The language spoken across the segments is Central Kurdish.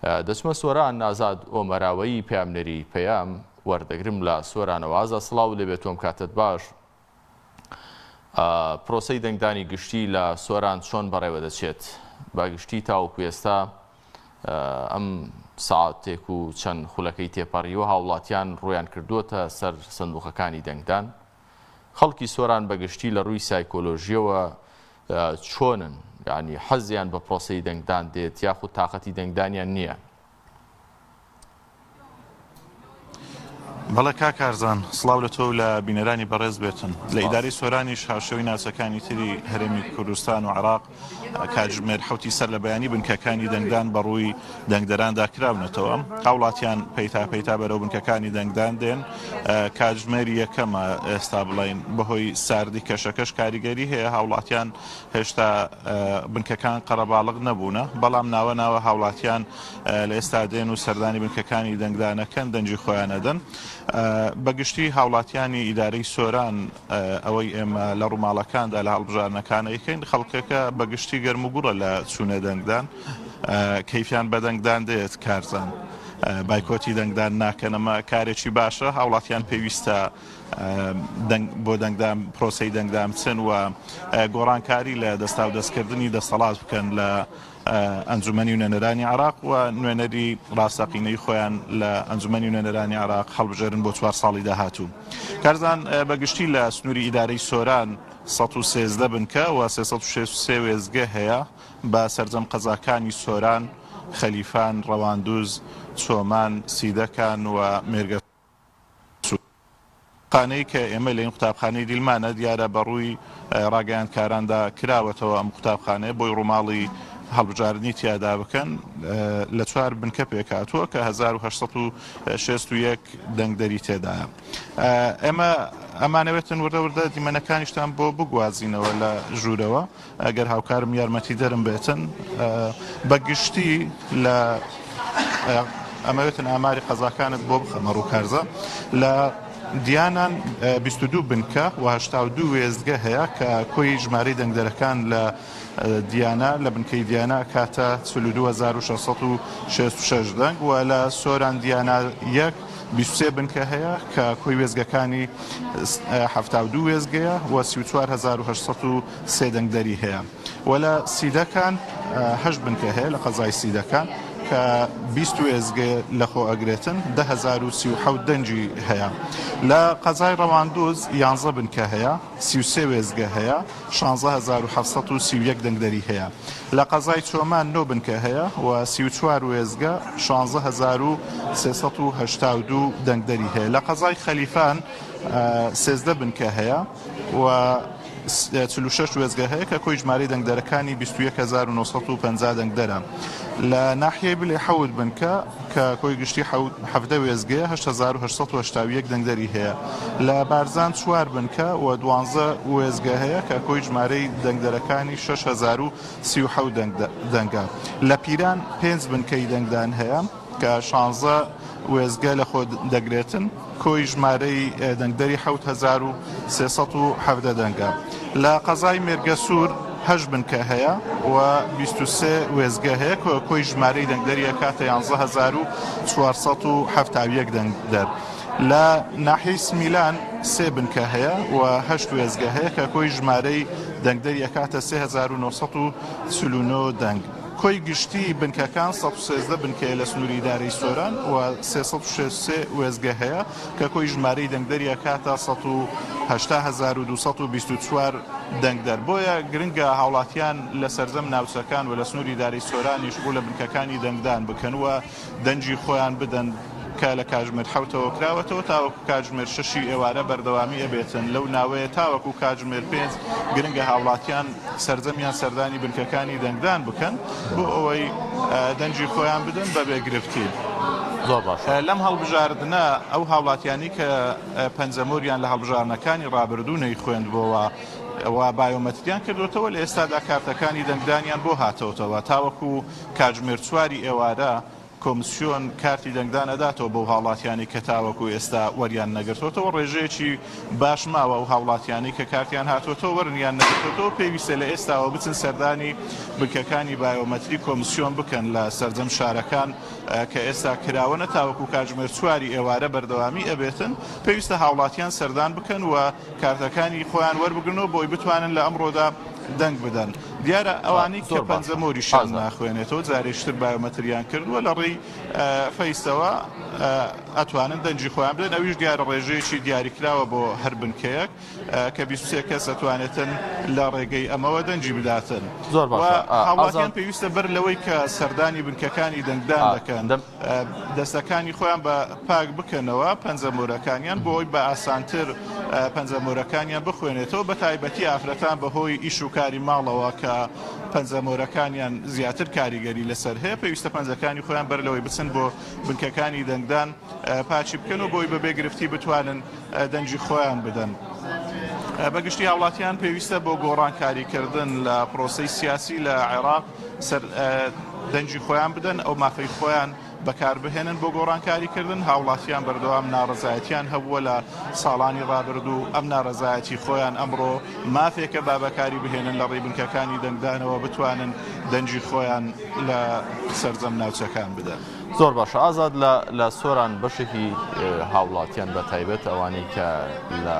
دەچمە سۆران نازاد ئۆمەراوەیی پامنەری پەیام وەردەگرم لە سۆرانەوازە. سڵاو لێبێت تۆم کاتت باش. پرۆسەی دەنگدانی گشتی لە سۆران چۆن بەڕێوە دەچێت؟ باگشتی تاوەکو ئێستا ئەم ساعاتێک و چەند خولەکەی تێپەڕیوە هاوڵاتیان ڕویان کردووەتە سەر سندوقەکانی دەنگدان. خەڵکی سۆران بەگشتی لە ڕووی سایکۆلۆژیەوە چۆنن؟ یعنی حەزیان بە پرۆسەی دەنگدان دێت یاخود تااقەتی دەنگدانیان نییە؟ بەڵێ کاکارزان، سڵاو لە تۆ لە بینەرانی بەڕێز بێتن. لە ئیداری سۆرانیش هاوشێوەی ناوچەکانی تری هەرێمی کوردستان و عێراق کاتژمێر حوتی سەر لە بەیانی بنکەکانی دەنگدان بەڕووی دەنگدەراندا کراونەتەوە. هاوڵاتیان پەیتا بەرەو بنکەکانی دەنگدان دێن. کاتژمێری یەکەمە ئێستا بڵین بەهۆی ساردی کەشەکەش کاریگەری هەیە. هاوڵاتیان هێشتا بنکەکان قەرەباڵغ نەبوونە، بەڵام ناوە هاوڵاتیان لە ئێستا دێن و سەردانی بنکەکانی دەنگدانەکەن دەنجی خۆیانەدەن. بەگشتی هاوڵاتیانی ئیدارەی سۆران ئەوەی ئێمە لە ڕووماڵەکاندا لە هەڵبژارنەکانەکەین خەڵکەکە بەگشتی گەرم و گوڕە لە چوونە دەنگدان، کەیفیان بە دەنگدان دێت کارزان. بایکۆتی دەنگدان ناکەن، ئەمە کارێکی باشە. هاوڵاتیان پێویستە بۆ دەنگدان پرۆسەی دەنگدان بچن و گۆڕانکاری لە دەستا و دەستکردنی دەسەڵات بکەن لە ئەنجومەنی و نوێنەرانی عێراق و نوێنەری ڕاستەقینەی خۆیان لە ئەنجومەنی و نوێنەرانی عێراق هەڵبژێرن بۆ 4 ساڵی داهاتوو. کارزان بەگشتی لە سنووری ئیدارەی سۆران 113 بنکە و 363 وێزگە هەیە بە سەرجەم قەزاکانی سۆران، خەلیفان، ڕەواندوز، چۆمان، سیدەکان و مێرگە قانەی کە ئێمە لە این قوتابخانەی دیلمانە دیارە بەڕووی ڕاگەیاندکاراندا کراوەتەوە. ئەم قوتابخانەیە بۆی ڕووماڵی هەڵبژاردننی تیادا بکەن لە 4 بنکە پێکاتووە کە 1861 دەنگدەری تێدایە. ئێمە ئەمانەوێتن وردە دیمەنەکانیشتان بۆ بگوازینەوە لە ژوورەوە ئەگەر هاوکارم یارمەتی دەرم بێتن. بەگشتی لە ئەمەوێتن ئاماری قەزاکانت بۆ بخەمە ڕووکارزە. لە دیانان 22 بنکە و 82 وێزگە هەیە کە کۆی ژمارەی دەنگدەرەکان لە دیانە لە بنکەی دیانە کاتە 42666 دەنگ و لە سۆران دیانە یەک 23 بنکە هەیە کە کۆی وێزگەکانی 72 وێزگەیە و 34803 دەنگدەری هەیە. و لە سیدەکان 8 بنکە هەیە لە قەزای سیدەکان کە 20 وێزگە لەخۆ ئەگرێتن 10037 دەنجی هەیە. لە قەزای ڕەواندوز 11 بنکە هەیە 33 وێزگە هەیە 16731 دەنگدەری هەیە. لە قەزای چۆمان 9 بنکە هەیە و 34 وێزگە 16382 دەنگدەری هەیە. لە قەزای خەلیفان 13 بنکە هەیە و 46 وێزگە هەیە کە کۆی ژمارەی دەنگدەرەکانی 21950 دەنگدەرە. لە ناحیەی بلێ 7 بنکە کە کۆی گشتی 17 وێزگەیە 8881 دەنگدەری هەیە. لە بارزان 4 بنکە و 12 وێزگە هەیە کە کۆی ژمارەی دەنگدەرەکانی 6037 دەنگە. لە پیران 5 بنکەی دەنگدان هەیە کە 16 وێزگە لە خۆ دەگرێتن، کۆی ژمارەی دەنگدەری 7370 دەنگە. لە قەزای مێرگە سوور 8 بنکە هەیە و 23 وێزگە هەیە کۆی ژمارەی دەنگدەریە کاتە 11471 دەنگدەر. لە ناحیەی سمیلان 3 بنکە هەیە و 8 وێزگە هەیە کە کۆی ژمارەی دەنگدەریە کاتە 3949 دەنگ. کۆی گشتی بنکەکان 113 بنکەیە لە سنووری ئیدارەی سۆران و 363 وێزگە هەیە کە کۆی ژمارەی دەنگدەریە کاتە 180224 دەنگدەر. بۆیە گرنگە هاوڵاتیان لە سەرجەم ناوچەکان و لە سنووری ئیدارەی سۆرانیش بوو لە بنکەکانی دەنگدان بکەن و دەنجی خۆیان بدەن کە لە کاتژمێر 7ەوە کراوەتەوە تاوەکو کاتژمێر 6 ئێوارە بەردەوامی ئەبێتن. لەو ناوەیە تاوەکو کاتژمێر 5 گرنگە هاوڵاتیان سەرجەمیان سەردانی بنکەکانی دەنگدان بکەن بۆ ئەوەی دەنجی خۆیان بدەن بەبێ گرفتی. لەم هەڵبژاردنە ئەو هاوڵاتیانی کە پەنجەمۆریان لە هەڵبژارنەکانی ڕابردوونەی خوێندبووەوە و بایۆمەتریان کردوتەوە لە ئێستادا کارتەکانی دەنگدانیان بۆ هاتەوەتەوە تاوەکو کاتژمێر 4 ئێوارە کۆمسیۆن کارتی دەنگدان ئەداتەوە بۆ هاوڵاتیانی کە تاوەکو ئێستا وەریان نەگرتوێتەوە ڕێژەیەکی باش ماوە و هاوڵاتیانی کە کارتیان هاتوۆتەوە وەرنیان نەگرتوێتەوە پێویستە لە ئێستاوە بچن سەردانی بنکەکانی بایۆمەتری کۆمسیۆن بکەن لە سەرجەم شارەکان کە ئێستا کراوەنە تاوەکو کاتژمێر 4 ئێوارە بەردەوامی ئەبێتن پێویستە هاوڵاتیان سەردان بکەن و کارتەکانی خۆیان وەربگرنەوە بۆی بتوانن لە ئەمڕۆدا دەنگ بدەن. دیارە ئەوانەی کە پەنجەمۆری شان ناخوێنێتەوە جارێشتر بایۆمەتریان کردووە لە ڕێی فەیسەوە ئەتوانن دەنجی خۆیان بدەن. ئەویش دیارە ڕێژەیەکی دیاریکراوە بۆ هەر بنکەیەک کە 23 کەس ئەتوانێتن لە ڕێگەی ئەمەوە دەنجی بداتن. زۆر باشە. هاوڵاتیان پێویستە بەر لەوەی کە سەردانی بنکەکانی دەنگدان دەکەن دەستەکانی خۆیان بە پاک بکەنەوە پەنجەمۆرەکانیان بۆی بە ئاسانتر پەنجەمۆرەکانیان بخوێنێتەوە بە تایبەتی ئافرەتان بەهۆی ئیش و کاری ماڵەوە کە پەنجەمۆرەکانیان زیاتر کاریگەری لەسەر هەیە پێویستە پەنجەکانی خۆیان بەر لەوەی بچن بۆ بنکەکانی دەنگدان پاچی بکەن و بۆی بەبێ گرفتی بتوانن دەنجی خۆیان بدەن. بەگشتی هاوڵاتیان پێویستە بۆ گۆڕانکاریکردن لە پرۆسەی سیاسی لە عێراق دەنجی خۆیان بدەن ئەو مافەی خۆیان بەکاربهێنن بۆ گۆڕانکاریکردن. هاوڵاتیان بەردەوام ناڕزایەتیان هەبووە لە ساڵانی ڕابردوو ئەم ناڕزایەتی خۆیان ئەمڕۆ مافێکە بابەکاری بهێنن لە ڕێی بنکەکانی دەنگدانەوە بتوانن دەنجی خۆیان لە سەرجەم ناوچەکان بدەن. زۆر باشە. ئازاد لە سۆران بەشێکی هاوڵاتیان بە تایبەت ئەوانەی کە لە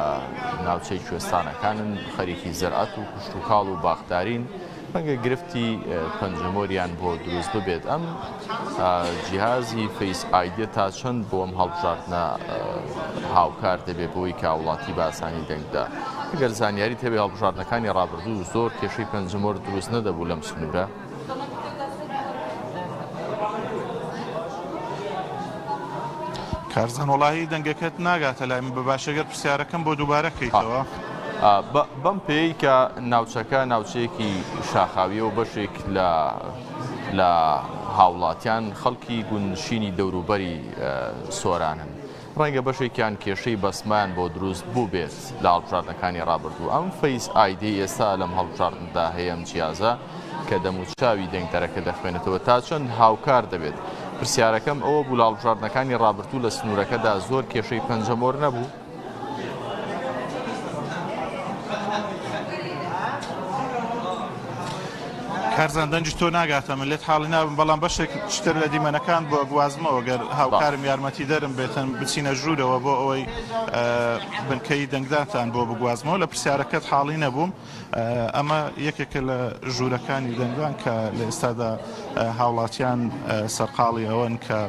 ناوچەی کوێستانەکانن خەریکی زەرعەت و کوشت و کاڵ و باخدارین ڕەنگە گرفتی پەنجەمۆریان بۆ دروست ببێت. ئەم جیهازی فەیس ئایدە تا چەند بۆ ئەم هەڵبژاردنە هاوکار دەبێت بۆی کە وڵاتی باسانی دەنگدا ئەگەر زانیاری تێبێ هەڵبژاردنەکانی ڕابردوو زۆر کێشەی پەنجەمۆر دروست نەدەبوو لەم سنوورە. کارزان وڵایی دەنگەکەت ناگاتە لای من بە باشەگەر پرسیارەکەم بۆ دووبارە کەیتەوە. بەم پێی کە ناوچەکە ناوچەیەکی شاخاویە و بەشێک لە هاوڵاتیان خەڵکی گوندشینی دەوروبەری سۆرانن ڕەنگە بەشێکیان کێشەی بەسمان بۆ دروست بوو بێت لە هەڵبژاردنەکانی ڕابردوو. ئەم فەیس ئایدی ئێستا لەم هەڵبژاردندا هەیە ئەم جیازە کە دەموچاوی دەنگدەرەکە دەخوێنێتەوە تا چەند هاوکار دەبێت. پرسیارەکەم ئەوە بوو لە هەڵبژاردنەکانی ڕابردوو لە سنوورەکەدا زۆر کێشەی پەنجەمۆر نەبوو. کارزان دەنجی تۆ ناگاتە من لێت حاڵی نابم بەڵام بەشێک شتر لە دیمەنەکان بۆ گوازمەوە گەر هاوکارم یارمەتی دەرم بێتن بچینە ژوورەوە بۆ ئەوەی بنکەی دەنگداتان بۆ بگوازمەوە لە پرسیارەکەت حاڵی نەبووم. ئەمە یەکێکە لە ژوورەکانی دەنگدان کە لە ئێستادا هاوڵاتیان سەرقاڵی ئەوەن کە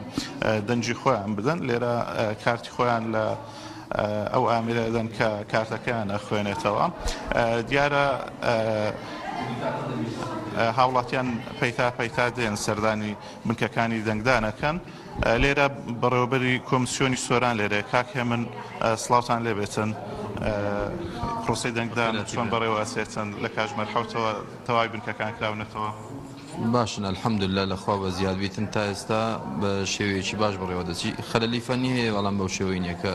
دەنجی خۆیان بدەن لێرە کارتی خۆیان لە ئەو ئامرەدەن کە کارتەکەیان ئەخوێنێتەوە. دیارە هاوڵاتیان پەیتا دێن سەردانی بنکەکانی دەنگدانەکەن. لێرە بەڕێوەبەری کۆمسیۆنی سۆران لێرە کاک هێمن سڵاوتان لێبێتن پرۆسەی دەنگدان چۆن بەڕێوە ئەسێتن لە کاتژمێر 7ەوە تەواوی بنکەکان کراونەتەوە. باشن الحەمدوللا لەخوا بە زیادبیتن تا ئێستا بە شێوەیەکی باش بڕێوە دەچی خەلەلی فەنی هەیە بەڵام بەو شێوەی نییە کە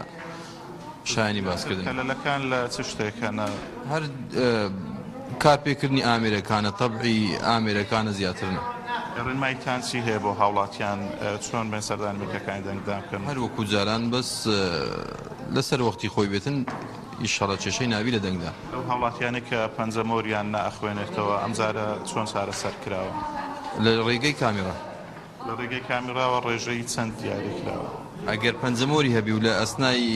شایانی باسکردن. خەلەلەکان لە چ شتێکانە؟ هەر کارپێکردنی ئامێرەکانە تەبعی ئامێرەکانە زیاترنە. ڕێنمایتانچی هەیە بۆ هاوڵاتیان چۆن بێن سەردانی بنکەکانی دەنگدان بکەن؟ هەر وەکو جاران بەس لەسەر وەختی خۆی بێتن ئیشەڵە کێشەی ناوی لە دەنگدا. ئەو هاوڵاتیانە کە پەنجەمۆریان ناخوێنێتەوە ئەمجارە چۆن چارە سەر کراوە؟ لە ڕێگەی کامێرا. لە ڕێگەی کامێراوە ڕێژەی چەند دیاریکراوە؟ ئەگەر پەنجەمۆری هەبی و لە ئەسنای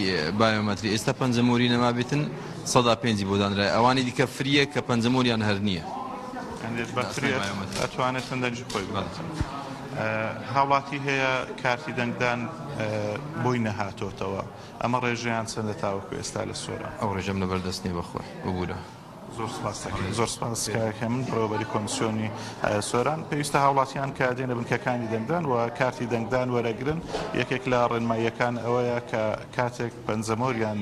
بایۆمەتری ئێستا پەنجەمۆری نەمابێتن 105 بۆ دانرای ئەوانی دیکە فریە کە پەنجەمۆریان هەر نییە. ئەتوانێتن دەنجی خۆی بڵاتن. هاوڵاتی هەیە کارتی دەنگدان بۆی نەهاتۆتەوە ئەمە ڕێژەیان چەندە تاوەکو ئێستا لە سۆران؟ ئەو ڕێژەم لەبەردەست نیە بەخۆی ببوورە. زۆر سپاس کە من بەڕێوەبەری کۆمسیۆنی سۆران پێویستە هاوڵاتیان کە دێنە بنکەکانی دەنگدان و کارتی دەنگدان وەرەگرن. یەکێک لە ڕێنماییەکان ئەوەیە کە کاتێک پەنجەمۆریان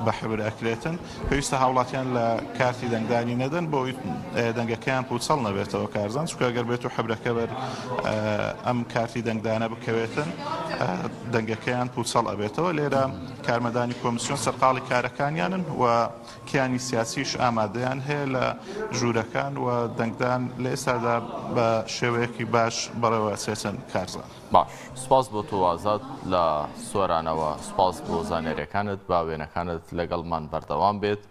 بە حبر ئەکرێتن پێویستە هاوڵاتیان لە کارتی دەنگدانی نەدەن بۆی دەنگەکەیان پوچەڵ نەبێتەوە کارزان چونکە ئەگەر بێت و حبرەکە بەر ئەم کارتی دەنگدانە بکەوێتن دەنگەکەیان پوچەڵ ئەبێتەوە. لێرە کارمەدانی کۆمیسیۆن سەرقاڵی کارەکانیانن و کیانی سیاسیش ئامادەیان هەیە لە ژوورەکان و دەنگدان لە ئێستادا بە شێوەیەکی باش بەڕێوە چێچن کارزان. باش سپاس بۆ تۆ ئازاد لە سۆرانەوە، سپاس بۆ زانێریەکانت، باوێنەکانت لەگەڵمان بەردەوام بێت.